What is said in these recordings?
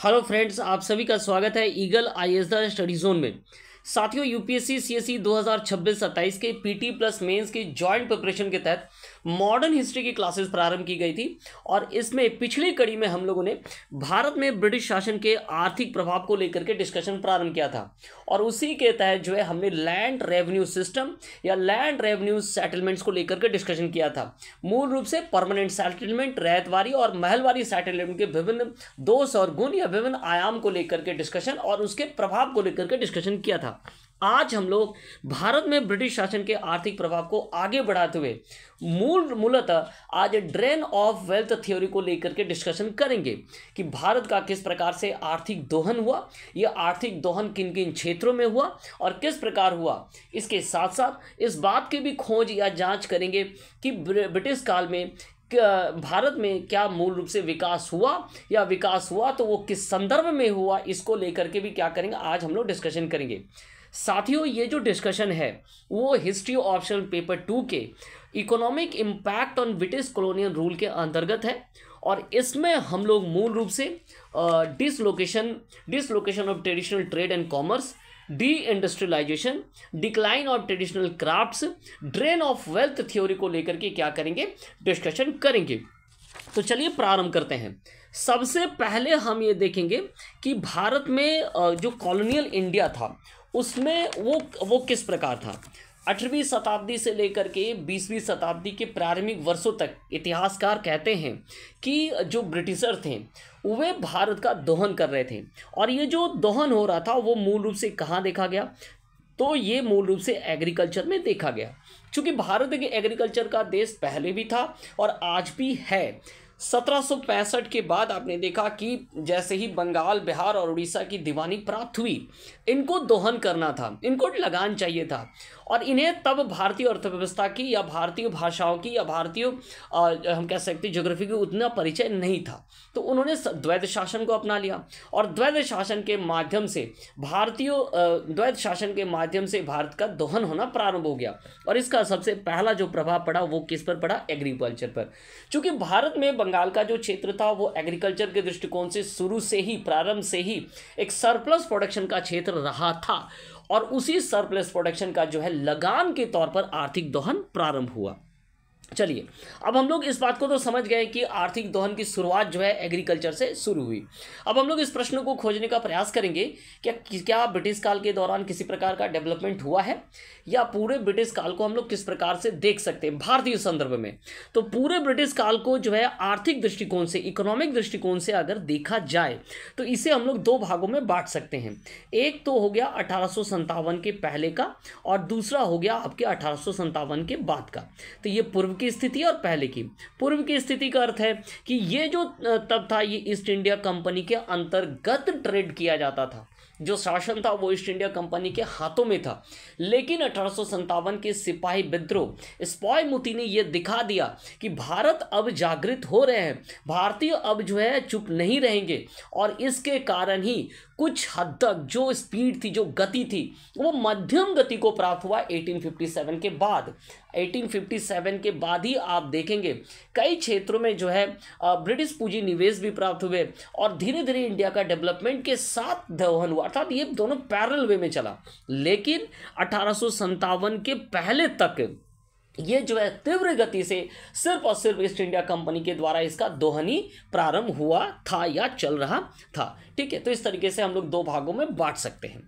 Hello friends, आप सभी का स्वागत है eagle IAS the study zone में। साथियों, यूपीएससी सीएसई 2026-27 के पीटी प्लस मेंस की जॉइंट प्रिपरेशन के तहत मॉडर्न हिस्ट्री की क्लासेस प्रारंभ की गई थी और इसमें पिछली कड़ी में हम लोगों ने भारत में ब्रिटिश शासन के आर्थिक प्रभाव को लेकर के डिस्कशन प्रारंभ किया था और उसी के तहत जो है हमने लैंड रेवेन्यू सिस्टम या लैंड रेवेन्यू सेटलमेंट्स को लेकर के डिस्कशन किया था। मूल रूप से परमानेंट सेटलमेंट, रैयतवारी और महलवारी सेटलमेंट के विभिन्न दोष और गुण या विभिन्न आयाम को लेकर के डिस्कशन और उसके प्रभाव को लेकर के डिस्कशन किया था। आज हम लोग भारत में ब्रिटिश शासन के आर्थिक प्रभाव को आगे बढ़ाते हुए मूलतः आज ड्रेन ऑफ वेल्थ थ्योरी को लेकर के डिस्कशन करेंगे कि भारत का किस प्रकार से आर्थिक दोहन हुआ, यह आर्थिक दोहन किन किन क्षेत्रों में हुआ और किस प्रकार हुआ। इसके साथ साथ इस बात की भी खोज या जांच करेंगे कि ब्रिटिश काल में भारत में क्या मूल रूप से विकास हुआ या विकास हुआ तो वो किस संदर्भ में हुआ, इसको लेकर के भी क्या करेंगे आज हम लोग डिस्कशन करेंगे। साथियों, ये जो डिस्कशन है वो हिस्ट्री ऑप्शनल पेपर 2 के economic impact on British colonial rule के अंतर्गत है और इसमें हम लोग मूल रूप से dislocation of traditional trade and commerce, deindustrialisation, decline of traditional crafts, drain of wealth theory को लेकर के क्या करेंगे डिस्कशन करेंगे। तो चलिए प्रारंभ करते हैं। सबसे पहले हम ये देखेंगे कि भारत में जो कॉलोनियल इंडिया था उसमें वो किस प्रकार था। 18वीं शताब्दी से लेकर के 20वीं शताब्दी के प्रारंभिक वर्षों तक इतिहासकार कहते हैं कि जो ब्रिटिशर थे वे भारत का दोहन कर रहे थे और ये जो दोहन हो रहा था वो मूल रूप से कहाँ देखा गया, तो ये मूल रूप से एग्रीकल्चर में देखा गया। क्योंकि भारत एक एग्रीकल्चर का देश पहले भी था और आज भी है। 1765 के बाद आपने देखा कि जैसे ही बंगाल, बिहार और उड़ीसा की दीवानी प्राप्त हुई, इनको दोहन करना था, इनको लगान चाहिए था और इन्हें तब भारतीय अर्थव्यवस्था की या भारतीय भाषाओं की या भारतीय हम कह सकते हैं ज्योग्राफी की उतना परिचय नहीं था। तो उन्होंने द्वैध शासन को अपना लिया और द्वैध शासन के माध्यम से भारत का दोहन होना प्रारंभ हो गया और इसका सबसे पहला जो प्रभाव पड़ा वो किस पर पड़ा, एग्रीकल्चर पर। क्योंकि भारत में बंगाल का जो क्षेत्र था वो एग्रीकल्चर के दृष्टिकोण से शुरू से ही, प्रारंभ से ही एक सरप्लस प्रोडक्शन का क्षेत्र रहा था और उसी सरप्लस प्रोडक्शन का जो है लगान के तौर पर आर्थिक दोहन प्रारंभ हुआ। चलिए, अब हम लोग इस बात को तो समझ गए कि आर्थिक दोहन की शुरुआत जो है एग्रीकल्चर से शुरू हुई। अब हम लोग इस प्रश्न को खोजने का प्रयास करेंगे क्या ब्रिटिश काल के दौरान किसी प्रकार का डेवलपमेंट हुआ है या पूरे ब्रिटिश काल को हम लोग किस प्रकार से देख सकते हैं भारतीय संदर्भ में। तो पूरे ब्रिटिश काल को जो है आर्थिक दृष्टिकोण से, इकोनॉमिक दृष्टिकोण से अगर देखा जाए तो इसे हम लोग दो भागों में बांट सकते हैं। एक तो हो गया 1857 के पहले का और दूसरा हो गया आपके 1857 के बाद का। तो ये पूर्व की स्थिति और पहले की। पूर्व की स्थिति का अर्थ है कि ये जो तब था ये ईस्ट इंडिया कंपनी के अंतर्गत ट्रेड किया जाता था, जो शासन था वो ईस्ट इंडिया कंपनी के हाथों में था। लेकिन 1857 के सिपाही विद्रोह स्पॉय मुती ने यह दिखा दिया कि भारत अब जागृत हो रहे हैं, भारतीय अब जो है चुप नहीं रहेंगे और इसके कारण ही कुछ हद तक जो स्पीड थी, जो गति थी, वो मध्यम गति को प्राप्त हुआ 1857 के बाद। 1857 के बाद ही आप देखेंगे कई क्षेत्रों में जो है ब्रिटिश पूंजी निवेश भी प्राप्त हुए और धीरे धीरे इंडिया का डेवलपमेंट के साथ दोहन हुआ, अर्थात ये दोनों पैरेलल वे में चला। लेकिन 1857 के पहले तक ये जो है तीव्र गति से सिर्फ और सिर्फ ईस्ट इंडिया कंपनी के द्वारा इसका दोहन ही प्रारंभ हुआ था या चल रहा था। ठीक है, तो इस तरीके से हम लोग दो भागों में बांट सकते हैं।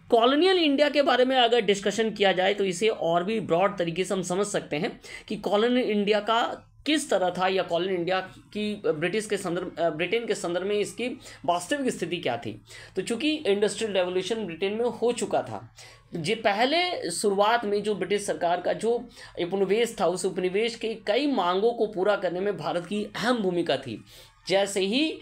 कॉलोनियल इंडिया के बारे में अगर डिस्कशन किया जाए तो इसे और भी ब्रॉड तरीके से हम समझ सकते हैं कि कॉलोनियल इंडिया का किस तरह था या कॉलोनियल इंडिया की ब्रिटेन के संदर्भ में इसकी वास्तविक स्थिति क्या थी। तो चूंकि इंडस्ट्रियल रेवोल्यूशन ब्रिटेन में हो चुका था, जो पहले शुरुआत में जो ब्रिटिश सरकार का जो उपनिवेश था उस उपनिवेश के कई मांगों को पूरा करने में भारत की अहम भूमिका थी। जैसे ही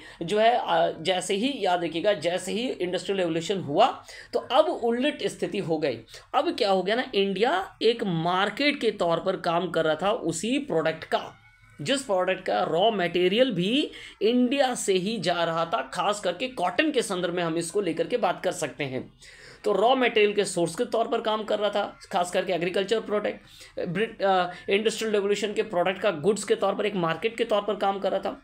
याद रखिएगा, जैसे ही इंडस्ट्रियल रेवोल्यूशन हुआ तो अब उलट स्थिति हो गई। अब क्या हो गया ना, इंडिया एक मार्केट के तौर पर काम कर रहा था उसी प्रोडक्ट का, जिस प्रोडक्ट का रॉ मटेरियल भी इंडिया से ही जा रहा था। खास करके कॉटन के संदर्भ में हम इसको लेकर के बात कर सकते हैं। तो रॉ मटेरियल के सोर्स के तौर पर काम कर रहा था, खास करके एग्रीकल्चर प्रोडक्ट। इंडस्ट्रियल रेवोल्यूशन के प्रोडक्ट का गुड्स के तौर पर एक मार्केट के तौर पर काम कर रहा था।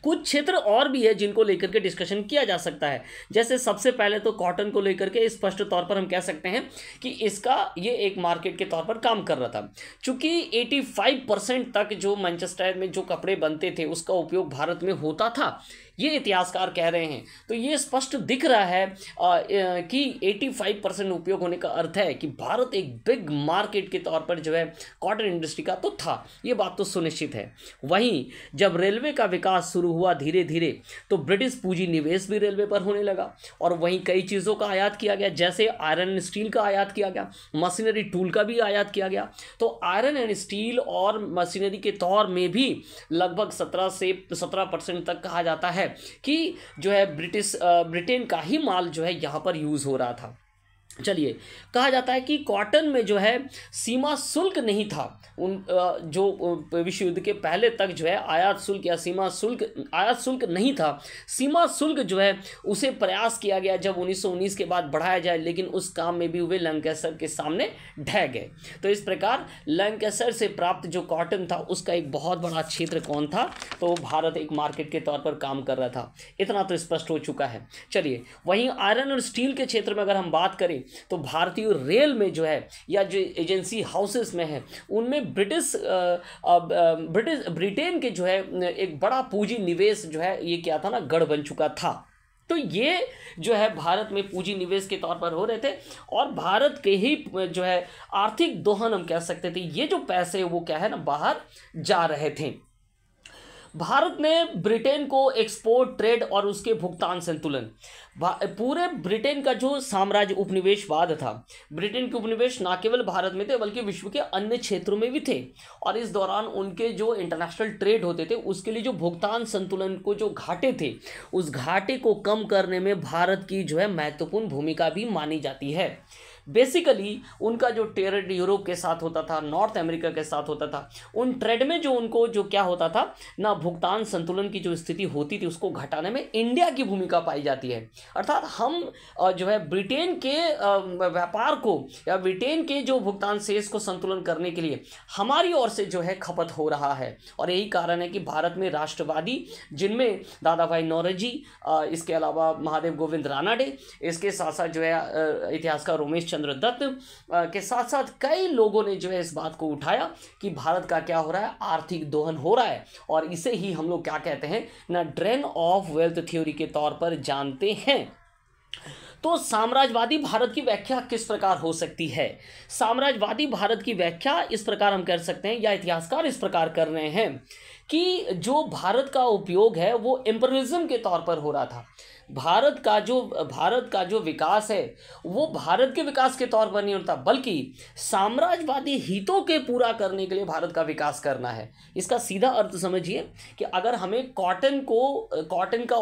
कुछ क्षेत्र और भी है जिनको लेकर के डिस्कशन किया जा सकता है। जैसे सबसे पहले तो कॉटन को लेकर के स्पष्ट तौर पर हम कह सकते हैं कि इसका ये एक मार्केट के तौर पर काम कर रहा था, क्योंकि 85% तक जो मैनचेस्टर में जो कपड़े बनते थे उसका उपयोग भारत में होता था, ये इतिहासकार कह रहे हैं। तो ये स्पष्ट दिख रहा है कि 85% उपयोग होने का अर्थ है कि भारत एक बिग मार्केट के तौर पर जो है कॉटन इंडस्ट्री का तो था, ये बात तो सुनिश्चित है। वहीं जब रेलवे का विकास शुरू हुआ धीरे धीरे, तो ब्रिटिश पूंजी निवेश भी रेलवे पर होने लगा, और वहीं कई चीज़ों का आयात किया गया, जैसे आयरन एंड स्टील का आयात किया गया, मशीनरी टूल का भी आयात किया गया। तो आयरन एंड स्टील और मशीनरी के तौर में भी लगभग 17 से 17% तक कहा जाता है कि जो है ब्रिटेन का ही माल जो है यहाँ पर यूज़ हो रहा था। चलिए, कहा जाता है कि कॉटन में जो है सीमा शुल्क नहीं था। जो विश्व युद्ध के पहले तक जो है आयात शुल्क या आयात शुल्क नहीं था। सीमा शुल्क जो है उसे प्रयास किया गया जब 1919 के बाद बढ़ाया जाए, लेकिन उस काम में भी वे लंकासायर के सामने ढह गए। तो इस प्रकार लंकासायर से प्राप्त जो कॉटन था उसका एक बहुत बड़ा क्षेत्र कौन था, तो भारत एक मार्केट के तौर पर काम कर रहा था। इतना तो स्पष्ट हो चुका है। चलिए, वहीं आयरन और स्टील के क्षेत्र में अगर हम बात करें तो भारतीय रेल में जो है या जो एजेंसी हाउसेस में है उनमें ब्रिटेन के जो है एक बड़ा पूंजी निवेश जो है ये क्या था ना, गढ़ बन चुका था। तो ये जो है भारत में पूंजी निवेश के तौर पर हो रहे थे, और भारत के ही जो है आर्थिक दोहन हम कह सकते थे, ये जो पैसे वो क्या है ना बाहर जा रहे थे। भारत ने ब्रिटेन को एक्सपोर्ट, ट्रेड और उसके भुगतान संतुलन, पूरे ब्रिटेन का जो साम्राज्य उपनिवेशवाद था, ब्रिटेन के उपनिवेश ना केवल भारत में थे बल्कि विश्व के अन्य क्षेत्रों में भी थे, और इस दौरान उनके जो इंटरनेशनल ट्रेड होते थे उसके लिए जो भुगतान संतुलन को जो घाटे थे, उस घाटे को कम करने में भारत की जो है महत्वपूर्ण भूमिका भी मानी जाती है। बेसिकली उनका जो ट्रेड यूरोप के साथ होता था, नॉर्थ अमेरिका के साथ होता था, उन ट्रेड में जो उनको जो क्या होता था ना, भुगतान संतुलन की जो स्थिति होती थी उसको घटाने में इंडिया की भूमिका पाई जाती है। अर्थात हम जो है ब्रिटेन के व्यापार को या ब्रिटेन के जो भुगतान शेष को संतुलन करने के लिए हमारी ओर से जो है खपत हो रहा है, और यही कारण है कि भारत में राष्ट्रवादी, जिनमें दादा भाई नौरोजी, इसके अलावा महादेव गोविंद रानाडे, इसके साथ साथ जो है इतिहासकार रोमेश चंद्र दत्त के साथ साथ कई लोगों ने जो है इस बात को उठाया कि भारत का क्या हो रहा है, आर्थिक दोहन हो रहा है, और इसे ही हम लोग क्या कहते हैं ना, ड्रेन ऑफ वेल्थ थ्योरी के तौर पर जानते हैं। तो साम्राज्यवादी भारत की व्याख्या किस प्रकार हो सकती है? साम्राज्यवादी भारत की व्याख्या इस प्रकार हम कर सकते हैं, या इतिहासकार इस प्रकार कर रहे हैं कि जो भारत का उपयोग है वो एम्परलिज्म के तौर पर हो रहा था। भारत का जो विकास है वो भारत के विकास के तौर पर नहीं होता, बल्कि साम्राज्यवादी हितों के पूरा करने के लिए भारत का विकास करना है। इसका सीधा अर्थ समझिए कि अगर हमें कॉटन का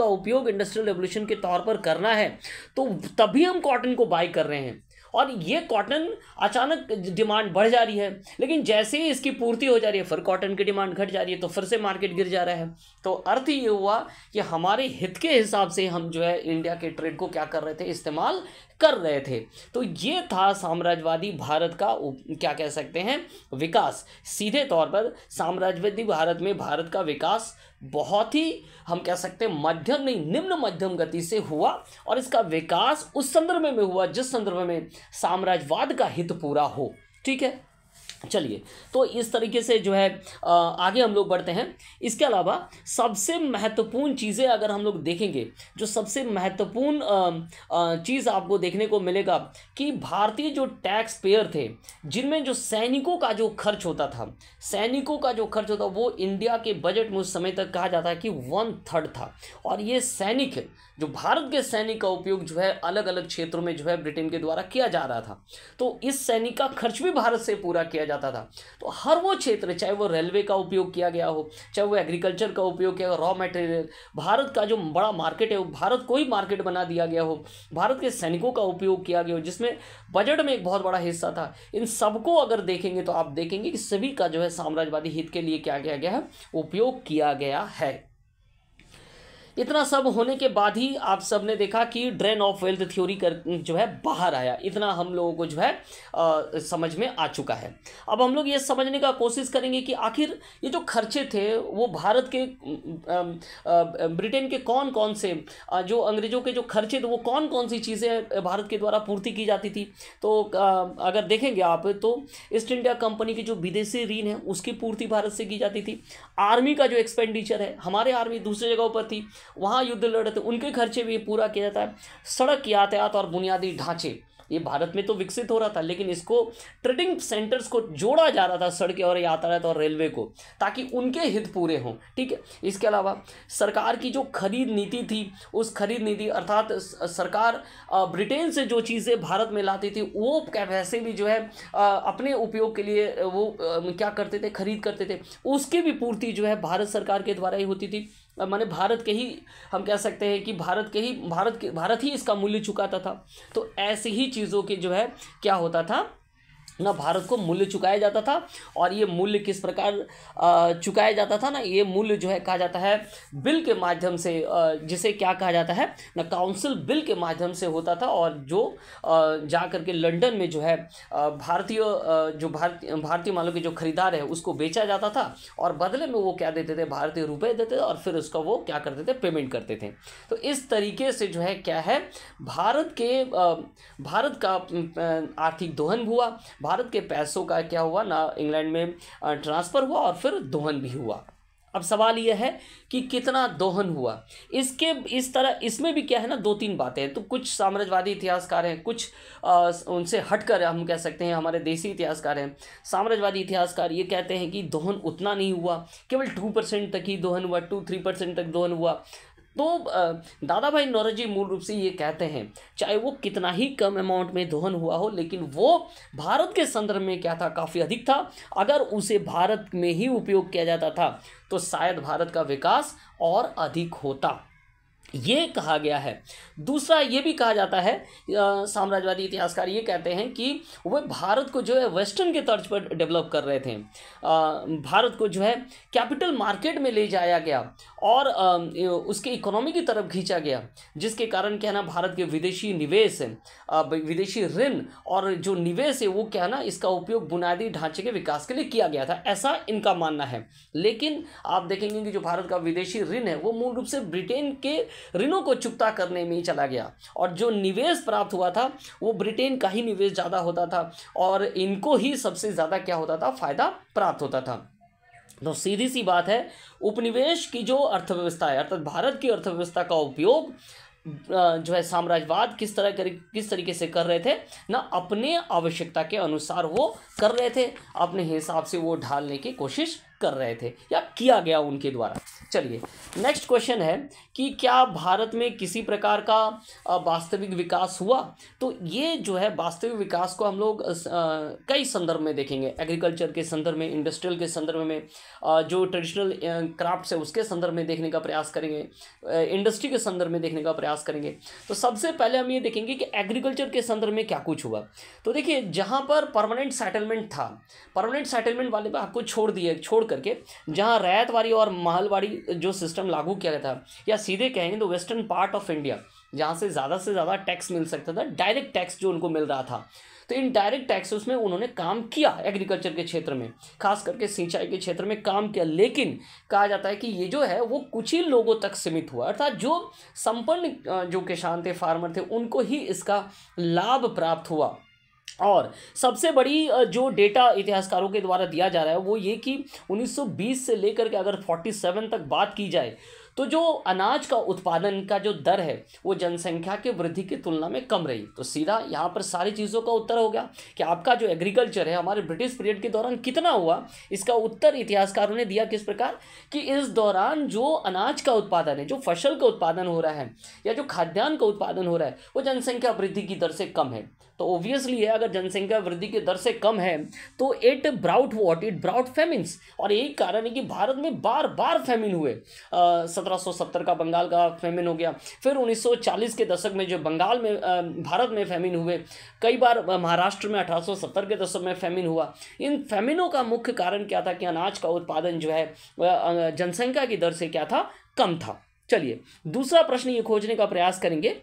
उपयोग इंडस्ट्रियल रेवोल्यूशन के तौर पर करना है, तो तभी हम कॉटन को बाय कर रहे हैं, और ये कॉटन अचानक डिमांड बढ़ जा रही है, लेकिन जैसे ही इसकी पूर्ति हो जा रही है फिर कॉटन की डिमांड घट जा रही है, तो फिर से मार्केट गिर जा रहा है। तो अर्थ ये हुआ कि हमारे हित के हिसाब से हम जो है इंडिया के ट्रेड को क्या कर रहे थे, इस्तेमाल कर रहे थे। तो ये था साम्राज्यवादी भारत का क्या कह सकते हैं, विकास। सीधे तौर पर साम्राज्यवादी भारत में भारत का विकास बहुत ही हम कह सकते हैं मध्यम नहीं, निम्न मध्यम गति से हुआ, और इसका विकास उस संदर्भ में हुआ जिस संदर्भ में साम्राज्यवाद का हित पूरा हो। ठीक है, चलिए, तो इस तरीके से जो है आगे हम लोग बढ़ते हैं। इसके अलावा सबसे महत्वपूर्ण चीज़ें अगर हम लोग देखेंगे, जो सबसे महत्वपूर्ण चीज़ आपको देखने को मिलेगा कि भारतीय जो टैक्स पेयर थे, जिनमें जो सैनिकों का जो खर्च होता था वो इंडिया के बजट में उस समय तक कहा जाता है कि 1/3 था, और ये सैनिक जो भारत के सैनिक का उपयोग जो है अलग अलग क्षेत्रों में जो है ब्रिटेन के द्वारा किया जा रहा था, तो इस सैनिक का खर्च भी भारत से पूरा किया जाता था। तो हर वो क्षेत्र, चाहे वो रेलवे का उपयोग किया गया हो, चाहे वो एग्रीकल्चर का उपयोग किया, रॉ मटेरियल, भारत का जो बड़ा मार्केट है वो भारत को ही मार्केट बना दिया गया हो, भारत के सैनिकों का उपयोग किया गया हो, जिसमें बजट में एक बहुत बड़ा हिस्सा था। इन सबको अगर देखेंगे तो आप देखेंगे कि सभी का जो है साम्राज्यवादी हित के लिए क्या किया गया है, उपयोग किया गया है। इतना सब होने के बाद ही आप सब ने देखा कि ड्रेन ऑफ वेल्थ थ्योरी कर जो है बाहर आया। इतना हम लोगों को जो है समझ में आ चुका है। अब हम लोग ये समझने का कोशिश करेंगे कि आखिर ये जो खर्चे थे वो भारत के ब्रिटेन के कौन कौन से जो अंग्रेजों के जो खर्चे थे वो कौन कौन सी चीज़ें भारत के द्वारा पूर्ति की जाती थी। तो अगर देखेंगे आप तो ईस्ट इंडिया कंपनी की जो विदेशी ऋण है उसकी पूर्ति भारत से की जाती थी। आर्मी का जो एक्सपेंडिचर है, हमारे आर्मी दूसरी जगहों पर थी, वहाँ युद्ध लड़ रहे थे, उनके खर्चे भी पूरा किया जाता है। सड़क यातायात और बुनियादी ढांचे ये भारत में तो विकसित हो रहा था, लेकिन इसको ट्रेडिंग सेंटर्स को जोड़ा जा रहा था, सड़कें और यातायात और रेलवे को, ताकि उनके हित पूरे हों। ठीक है। इसके अलावा सरकार की जो खरीद नीति थी, उस खरीद नीति अर्थात सरकार ब्रिटेन से जो चीज़ें भारत में लाती थी वो वैसे भी जो है अपने उपयोग के लिए वो क्या करते थे, खरीद करते थे, उसकी भी पूर्ति जो है भारत सरकार के द्वारा ही होती थी। माने भारत के ही हम कह सकते हैं कि भारत ही इसका मूल्य चुकाता था। तो ऐसी ही चीज़ों के जो है क्या होता था ना, भारत को मूल्य चुकाया जाता था। और ये मूल्य किस प्रकार चुकाया जाता था ना, ये मूल्य जो है कहा जाता है बिल के माध्यम से, जिसे क्या कहा जाता है ना, काउंसिल बिल के माध्यम से होता था। और जो जा करके लंदन में जो है भारतीय मालों के जो खरीदार है उसको बेचा जाता था, और बदले में वो क्या देते थे, भारतीय रुपए देते थे, और फिर उसका वो क्या करते थे, पेमेंट करते थे। तो इस तरीके से जो है क्या है, भारत का आर्थिक दोहन हुआ, भारत के पैसों का क्या हुआ ना, इंग्लैंड में ट्रांसफ़र हुआ और फिर दोहन भी हुआ। अब सवाल यह है कि कितना दोहन हुआ। इसमें भी क्या है ना, 2-3 बातें हैं। तो कुछ साम्राज्यवादी इतिहासकार हैं, कुछ उनसे हटकर हम कह सकते हैं हमारे देसी इतिहासकार हैं। साम्राज्यवादी इतिहासकार ये कहते हैं कि दोहन उतना नहीं हुआ, केवल 2% तक ही दोहन हुआ, 2-3% तक दोहन हुआ। तो दादा भाई नौरोजी मूल रूप से ये कहते हैं, चाहे वो कितना ही कम अमाउंट में दोहन हुआ हो, लेकिन वो भारत के संदर्भ में क्या था, काफ़ी अधिक था। अगर उसे भारत में ही उपयोग किया जाता था तो शायद भारत का विकास और अधिक होता, ये कहा गया है। दूसरा ये भी कहा जाता है, साम्राज्यवादी इतिहासकार ये कहते हैं कि वह भारत को जो है वेस्टर्न के तर्ज पर डेवलप कर रहे थे। भारत को जो है कैपिटल मार्केट में ले जाया गया और उसके इकोनॉमी की तरफ खींचा गया, जिसके कारण क्या है ना, भारत के विदेशी निवेश, विदेशी ऋण और जो निवेश है वो क्या है ना, इसका उपयोग बुनियादी ढांचे के विकास के लिए किया गया था, ऐसा इनका मानना है। लेकिन आप देखेंगे कि जो भारत का विदेशी ऋण है वो मूल रूप से ब्रिटेन के ऋणों को चुकता करने में ही चला गया, और जो निवेश प्राप्त हुआ था वो ब्रिटेन का ही निवेश ज़्यादा होता था, और इनको ही सबसे ज़्यादा क्या होता था, फायदा प्राप्त होता था। तो सीधी सी बात है, उपनिवेश की जो अर्थव्यवस्था है, अर्थात भारत की अर्थव्यवस्था का उपयोग जो है साम्राज्यवाद किस तरीके से कर रहे थे ना, अपने आवश्यकता के अनुसार वो कर रहे थे, अपने हिसाब से वो ढालने की कोशिश कर रहे थे या किया गया उनके द्वारा। चलिए नेक्स्ट क्वेश्चन है कि क्या भारत में किसी प्रकार का वास्तविक विकास हुआ। तो ये जो है वास्तविक विकास को हम लोग कई संदर्भ में देखेंगे, एग्रीकल्चर के संदर्भ में, इंडस्ट्रियल के संदर्भ में, जो ट्रेडिशनल क्राफ्ट्स है उसके संदर्भ में देखने का प्रयास करेंगे, इंडस्ट्री के संदर्भ में देखने का प्रयास करेंगे। तो सबसे पहले हम ये देखेंगे कि एग्रीकल्चर के संदर्भ में क्या कुछ हुआ। तो देखिए, जहाँ पर परमानेंट सेटलमेंट था, परमानेंट सेटलमेंट वाले पे आपको छोड़ करके जहाँ रैयतवाड़ी और महलवाड़ी जो सिस्टम लागू किया गया था, या सीधे कहेंगे तो वेस्टर्न पार्ट ऑफ इंडिया, जहाँ से ज़्यादा टैक्स मिल सकता था, डायरेक्ट टैक्स जो उनको मिल रहा था, तो इन डायरेक्ट टैक्सेस में उन्होंने काम किया एग्रीकल्चर के क्षेत्र में, खास करके सिंचाई के क्षेत्र में काम किया। लेकिन कहा जाता है कि ये जो है वो कुछ ही लोगों तक सीमित हुआ, अर्थात जो संपन्न जो किसान थे, फार्मर थे, उनको ही इसका लाभ प्राप्त हुआ। और सबसे बड़ी जो डेटा इतिहासकारों के द्वारा दिया जा रहा है वो ये कि 1920 से लेकर के अगर 47 तक बात की जाए तो जो अनाज का उत्पादन का जो दर है वो जनसंख्या के वृद्धि की तुलना में कम रही। तो सीधा यहाँ पर सारी चीज़ों का उत्तर हो गया कि आपका जो एग्रीकल्चर है हमारे ब्रिटिश पीरियड के दौरान कितना हुआ। इसका उत्तर इतिहासकारों ने दिया किस प्रकार कि इस दौरान जो अनाज का उत्पादन है, जो फसल का उत्पादन हो रहा है या जो खाद्यान्न का उत्पादन हो रहा है वो जनसंख्या वृद्धि की दर से कम है। तो ऑब्वियसली है, अगर जनसंख्या वृद्धि की दर से कम है तो इट ब्राउट फेमिन्स। और यही कारण है कि भारत में बार बार फेमिन हुए। 1770 का बंगाल का फेमिन हो गया, फिर 1940 के दशक में जो बंगाल में भारत में फेमिन हुए, कई बार महाराष्ट्र में 1870 के दशक में फेमिन हुआ। इन फेमिनों का मुख्य कारण क्या था कि अनाज का उत्पादन जो है जनसंख्या की दर से क्या था, कम था। चलिए दूसरा प्रश्न ये खोजने का प्रयास करेंगे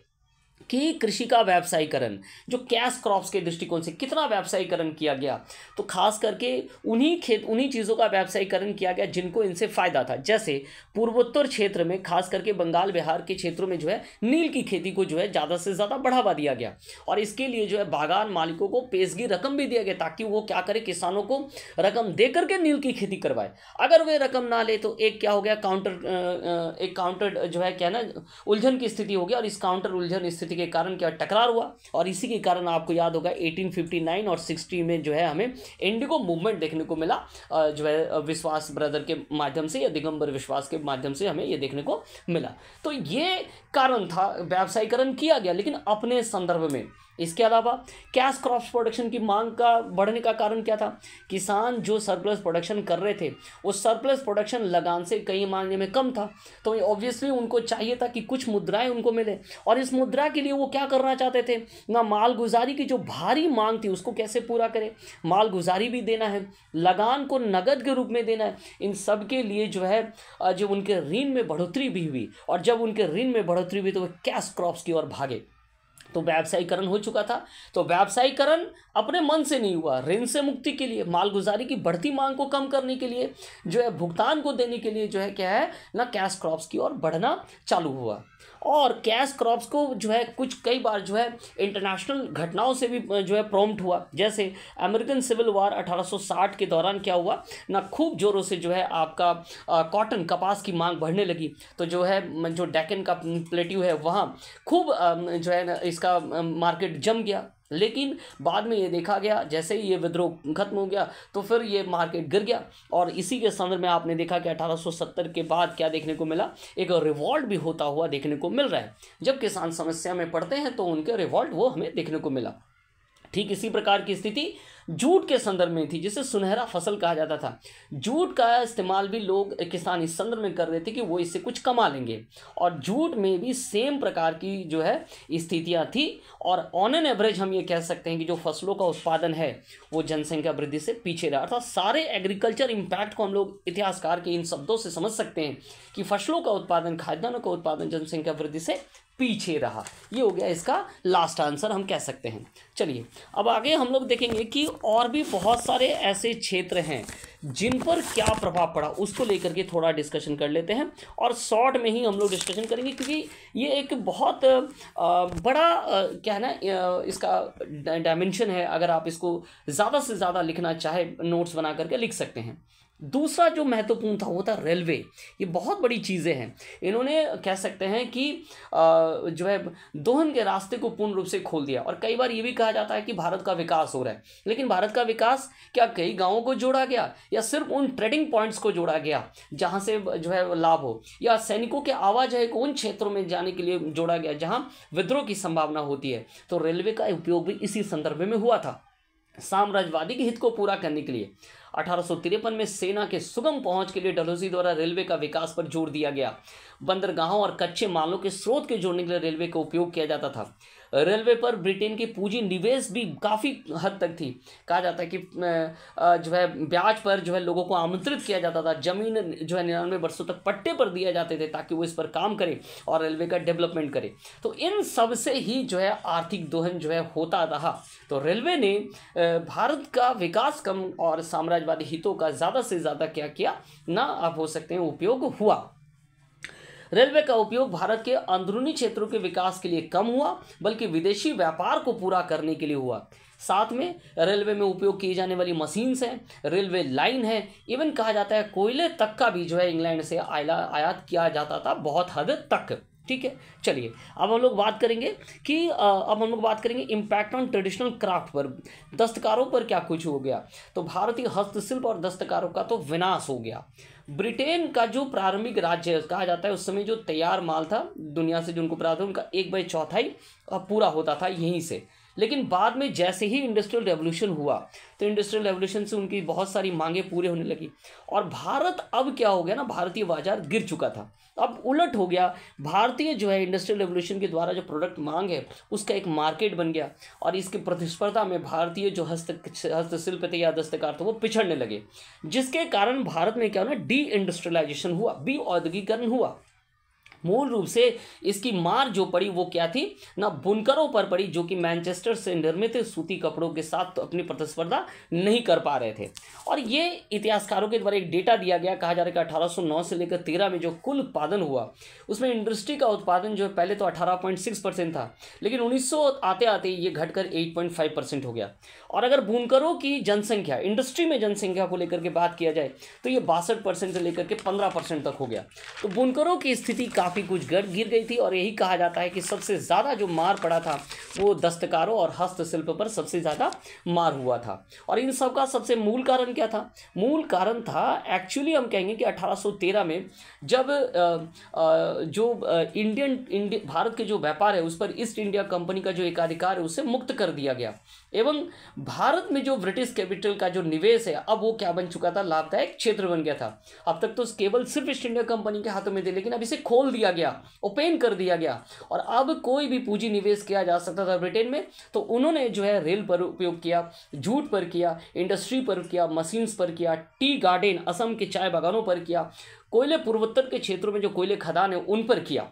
कि कृषि का व्यावसायीकरण जो कैश क्रॉप्स के दृष्टिकोण से कितना व्यावसायीकरण किया गया। तो खास करके उन्हीं चीज़ों का व्यावसायीकरण किया गया जिनको इनसे फायदा था। जैसे पूर्वोत्तर क्षेत्र में खास करके बंगाल बिहार के क्षेत्रों में जो है नील की खेती को जो है ज़्यादा से ज़्यादा बढ़ावा दिया गया और इसके लिए जो है बागान मालिकों को पेशगी रकम भी दिया गया ताकि वो क्या करे, किसानों को रकम दे करके नील की खेती करवाए। अगर वे रकम ना ले तो एक क्या हो गया, काउंटर जो है क्या ना उलझन की स्थिति हो गया और इस काउंटर उलझन स्थिति के कारण क्या टकरार हुआ और इसी के कारण आपको याद होगा 1859 और 60 में जो है हमें इंडिगो मूवमेंट देखने को मिला, जो है विश्वास ब्रदर के माध्यम से या दिगंबर विश्वास के माध्यम से हमें ये देखने को मिला। तो ये कारण था, व्यावसायीकरण किया गया लेकिन अपने संदर्भ में। इसके अलावा कैश क्रॉप्स प्रोडक्शन की मांग का बढ़ने का कारण क्या था, किसान जो सरप्लस प्रोडक्शन कर रहे थे वो सरप्लस प्रोडक्शन लगान से कई मायने में कम था, तो ऑब्वियसली उनको चाहिए था कि कुछ मुद्राएं उनको मिले और इस मुद्रा के लिए वो क्या करना चाहते थे ना, मालगुजारी की जो भारी मांग थी उसको कैसे पूरा करें, मालगुजारी भी देना है, लगान को नगद के रूप में देना है, इन सब के लिए जो है जब उनके ऋण में बढ़ोतरी भी हुई और जब उनके ऋण में बढ़ोतरी हुई तो वो कैश क्रॉप्स की ओर भागे। तो व्यावसायीकरण हो चुका था। तो व्यावसायीकरण अपने मन से नहीं हुआ, ऋण से मुक्ति के लिए, मालगुजारी की बढ़ती मांग को कम करने के लिए, जो है भुगतान को देने के लिए जो है क्या है ना, कैश क्रॉप्स की ओर बढ़ना चालू हुआ। और कैश क्रॉप्स को जो है कुछ कई बार जो है इंटरनेशनल घटनाओं से भी जो है प्रॉम्प्ट हुआ। जैसे अमेरिकन सिविल वार 1860 के दौरान क्या हुआ ना, खूब जोरों से जो है आपका कॉटन कपास की मांग बढ़ने लगी। तो जो है जो डेक्कन का प्लेट्यू है वहाँ खूब जो है ना इसका मार्केट जम गया, लेकिन बाद में ये देखा गया जैसे ही ये विद्रोह खत्म हो गया तो फिर ये मार्केट गिर गया। और इसी के संदर्भ में आपने देखा कि 1870 के बाद क्या देखने को मिला, एक रिवॉल्ट भी होता हुआ देखने को मिल रहा है। जब किसान समस्या में पड़ते हैं तो उनके रिवॉल्ट वो हमें देखने को मिला। ठीक इसी प्रकार की स्थिति जूट के संदर्भ में थी, जिसे सुनहरा फसल कहा जाता था। जूट का इस्तेमाल भी लोग किसान इस संदर्भ में कर रहे थे कि वो इससे कुछ कमा लेंगे और जूट में भी सेम प्रकार की जो है स्थितियां थी। और ऑन एन एवरेज हम ये कह सकते हैं कि जो फसलों का उत्पादन है वो जनसंख्या वृद्धि से पीछे रहा। अर्थात सारे एग्रीकल्चर इम्पैक्ट को हम लोग इतिहासकार के इन शब्दों से समझ सकते हैं कि फसलों का उत्पादन, खाद्यान्नों का उत्पादन जनसंख्या वृद्धि से पीछे रहा। ये हो गया इसका लास्ट आंसर हम कह सकते हैं। चलिए अब आगे हम लोग देखेंगे कि और भी बहुत सारे ऐसे क्षेत्र हैं जिन पर क्या प्रभाव पड़ा, उसको लेकर के थोड़ा डिस्कशन कर लेते हैं और शॉर्ट में ही हम लोग डिस्कशन करेंगे क्योंकि ये एक बहुत बड़ा क्या है ना इसका डायमेंशन है। अगर आप इसको ज़्यादा से ज़्यादा लिखना चाहे नोट्स बना करके लिख सकते हैं। दूसरा जो महत्वपूर्ण था वो था रेलवे। ये बहुत बड़ी चीज़ें हैं, इन्होंने कह सकते हैं कि जो है दोहन के रास्ते को पूर्ण रूप से खोल दिया। और कई बार ये भी कहा जाता है कि भारत का विकास हो रहा है, लेकिन भारत का विकास क्या कई गांवों को जोड़ा गया या सिर्फ उन ट्रेडिंग पॉइंट्स को जोड़ा गया जहां से जो है लाभ हो, या सैनिकों के आवाजाही को उन क्षेत्रों में जाने के लिए जोड़ा गया जहां विद्रोह की संभावना होती है। तो रेलवे का उपयोग भी इसी संदर्भ में हुआ था, साम्राज्यवादी के हित को पूरा करने के लिए। 1853 में सेना के सुगम पहुंच के लिए डलहौजी द्वारा रेलवे का विकास पर जोर दिया गया। बंदरगाहों और कच्चे मालों के स्रोत के जोड़ने के लिए रेलवे का उपयोग किया जाता था। रेलवे पर ब्रिटेन की पूंजी निवेश भी काफ़ी हद तक थी। कहा जाता है कि जो है ब्याज पर जो है लोगों को आमंत्रित किया जाता था, जमीन जो है 99 वर्षों तक पट्टे पर दिए जाते थे ताकि वो इस पर काम करें और रेलवे का डेवलपमेंट करे। तो इन सब से ही जो है आर्थिक दोहन जो है होता रहा। तो रेलवे ने भारत का विकास कम और साम्राज्यवादी हितों का ज़्यादा से ज़्यादा क्या किया ना, आप हो सकते हैं उपयोग हुआ। रेलवे का उपयोग भारत के अंदरूनी क्षेत्रों के विकास के लिए कम हुआ, बल्कि विदेशी व्यापार को पूरा करने के लिए हुआ। साथ में रेलवे में उपयोग की जाने वाली मशीन्स हैं, रेलवे लाइन है, इवन कहा जाता है कोयले तक का भी जो है इंग्लैंड से आयात किया जाता था बहुत हद तक। ठीक है, चलिए अब हम लोग बात करेंगे इम्पैक्ट ऑन ट्रेडिशनल क्राफ्ट पर, दस्तकारों पर क्या कुछ हो गया। तो भारतीय हस्तशिल्प और दस्तकारों का तो विनाश हो गया। ब्रिटेन का जो प्रारंभिक राज्य कहा जाता है, उस समय जो तैयार माल था दुनिया से जो उनको प्राप्त था, उनका 1/4 पूरा होता था यहीं से। लेकिन बाद में जैसे ही इंडस्ट्रियल रेवोल्यूशन हुआ तो इंडस्ट्रियल रेवोल्यूशन से उनकी बहुत सारी मांगें पूरे होने लगी और भारत अब क्या हो गया ना, भारतीय बाजार गिर चुका था। अब उलट हो गया, भारतीय जो है इंडस्ट्रियल रेवोल्यूशन के द्वारा जो प्रोडक्ट मांग है उसका एक मार्केट बन गया और इसकी प्रतिस्पर्धा में भारतीय जो हस्तशिल्प थे या दस्तकार थे वो पिछड़ने लगे, जिसके कारण भारत में क्या हुआ, डी इंडस्ट्रियलाइजेशन हुआ, डी औद्योगिकरण हुआ। मूल रूप से इसकी मार जो पड़ी वो क्या थी ना, बुनकरों पर पड़ी, जो कि मैनचेस्टर से निर्मित सूती कपड़ों के साथ तो अपनी प्रतिस्पर्धा नहीं कर पा रहे थे। और ये इतिहासकारों के द्वारा एक डेटा दिया गया, कहा जा रहा है कि 1809 से लेकर 13 में जो कुल उत्पादन हुआ उसमें इंडस्ट्री का उत्पादन जो है पहले तो 18.6% था, लेकिन 1900 आते आते ये घटकर 8.5% हो गया। और अगर बुनकरों की जनसंख्या, इंडस्ट्री में जनसंख्या को लेकर के बात किया जाए तो ये 62% से लेकर के 15% तक हो गया। तो बुनकरों की स्थिति काफ़ी कुछ गिर गई थी। और यही कहा जाता है कि सबसे ज़्यादा जो मार पड़ा था वो दस्तकारों और हस्तशिल्प पर सबसे ज़्यादा मार हुआ था। और इन सब का सबसे मूल कारण क्या था? मूल कारण था एक्चुअली हम कहेंगे कि 1813 में जब भारत के जो व्यापार है उस पर ईस्ट इंडिया कंपनी का जो एकाधिकार है उसे मुक्त कर दिया गया, एवं भारत में जो ब्रिटिश कैपिटल का जो निवेश है अब वो क्या बन चुका था, लाभदायक क्षेत्र बन गया था। अब तक तो केवल सिर्फ ईस्ट इंडिया कंपनी के हाथों में थे, लेकिन अब इसे खोल दिया गया, ओपन कर दिया गया, और अब कोई भी पूंजी निवेश किया जा सकता था ब्रिटेन में। तो उन्होंने जो है रेल पर उपयोग किया, जूट पर किया, इंडस्ट्री पर किया, मशीन्स पर किया, टी गार्डन असम के चाय बागानों पर किया, कोयले पूर्वोत्तर के क्षेत्रों में जो कोयले खदान है उन पर किया।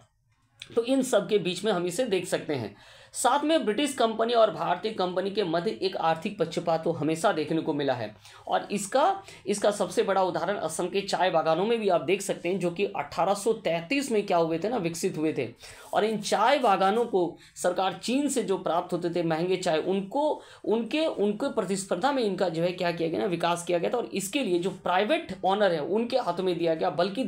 तो इन सब के बीच में हम इसे देख सकते हैं। साथ में ब्रिटिश कंपनी और भारतीय कंपनी के मध्य एक आर्थिक पक्षपात तो हमेशा देखने को मिला है। और इसका सबसे बड़ा उदाहरण असम के चाय बागानों में भी आप देख सकते हैं, जो कि 1833 में क्या हुए थे ना, विकसित हुए थे। और इन चाय बागानों को सरकार चीन से जो प्राप्त होते थे महंगे चाय, उनके प्रतिस्पर्धा में इनका जो है क्या किया गया ना, विकास किया गया था। और इसके लिए जो प्राइवेट ऑनर है उनके हाथों में दिया गया, बल्कि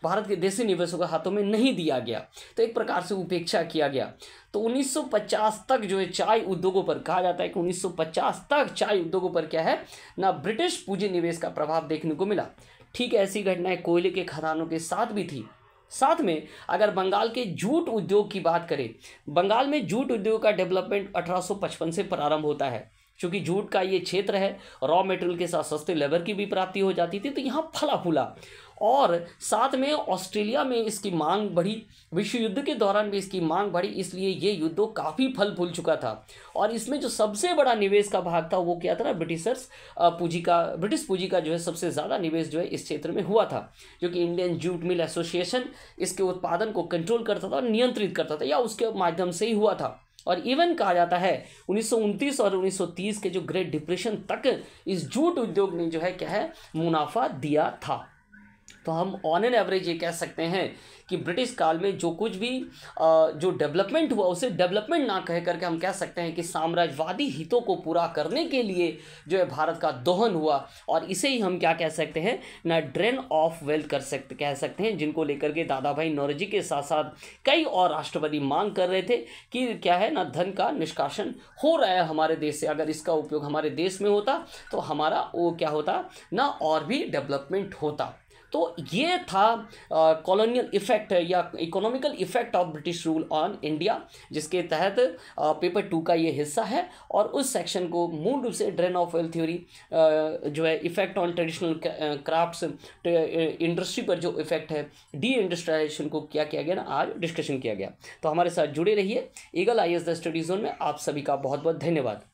भारत के देसी निवेशकों के हाथों में नहीं दिया गया। तो एक प्रकार से उपेक्षा किया गया। तो 1950 तक जो है चाय उद्योगों पर, कहा जाता है कि 1950 तक चाय उद्योगों पर क्या है ना, ब्रिटिश पूंजी निवेश का प्रभाव देखने को मिला। ठीक है, ऐसी घटनाएं कोयले के खदानों के साथ भी थी। साथ में अगर बंगाल के जूट उद्योग की बात करें, बंगाल में जूट उद्योग का डेवलपमेंट 1855 से प्रारंभ होता है। चूँकि जूट का ये क्षेत्र है, रॉ मटेरियल के साथ सस्ते लेबर की भी प्राप्ति हो जाती थी, तो यहाँ फला फूला। और साथ में ऑस्ट्रेलिया में इसकी मांग बढ़ी, विश्व युद्ध के दौरान भी इसकी मांग बढ़ी, इसलिए ये युद्ध काफ़ी फल फूल चुका था। और इसमें जो सबसे बड़ा निवेश का भाग था वो क्या था ना, ब्रिटिश पूंजी का जो है सबसे ज़्यादा निवेश जो है इस क्षेत्र में हुआ था, जो कि इंडियन जूट मिल एसोसिएशन इसके उत्पादन को कंट्रोल करता था और नियंत्रित करता था, या उसके माध्यम से ही हुआ था। और इवन कहा जाता है 1929 और 1930 के जो ग्रेट डिप्रेशन तक इस जूट उद्योग ने जो है क्या है मुनाफा दिया था। तो हम ऑन एन एवरेज ये कह सकते हैं कि ब्रिटिश काल में जो कुछ भी जो डेवलपमेंट हुआ उसे डेवलपमेंट ना कह करके हम कह सकते हैं कि साम्राज्यवादी हितों को पूरा करने के लिए जो है भारत का दोहन हुआ। और इसे ही हम क्या कह सकते हैं ना, ड्रेन ऑफ वेल्थ कह सकते हैं, जिनको लेकर के दादा भाई नौरोजी के साथ साथ कई और राष्ट्रपति मांग कर रहे थे कि क्या है ना, धन का निष्कासन हो रहा है हमारे देश से, अगर इसका उपयोग हमारे देश में होता तो हमारा वो क्या होता ना, और भी डेवलपमेंट होता। तो ये था कॉलोनियल इफेक्ट या economical effect of British rule on India, जिसके तहत पेपर 2 का ये हिस्सा है। और उस सेक्शन को मूल रूप से ड्रेन ऑफ वेल्थ थ्योरी जो है, effect on traditional crafts, industry पर जो इफेक्ट है, डी इंडस्ट्रियलाइजेशन को क्या किया गया ना, आज डिस्कशन किया गया। तो हमारे साथ जुड़े रहिए eagle IAS the study zone में। आप सभी का बहुत बहुत धन्यवाद।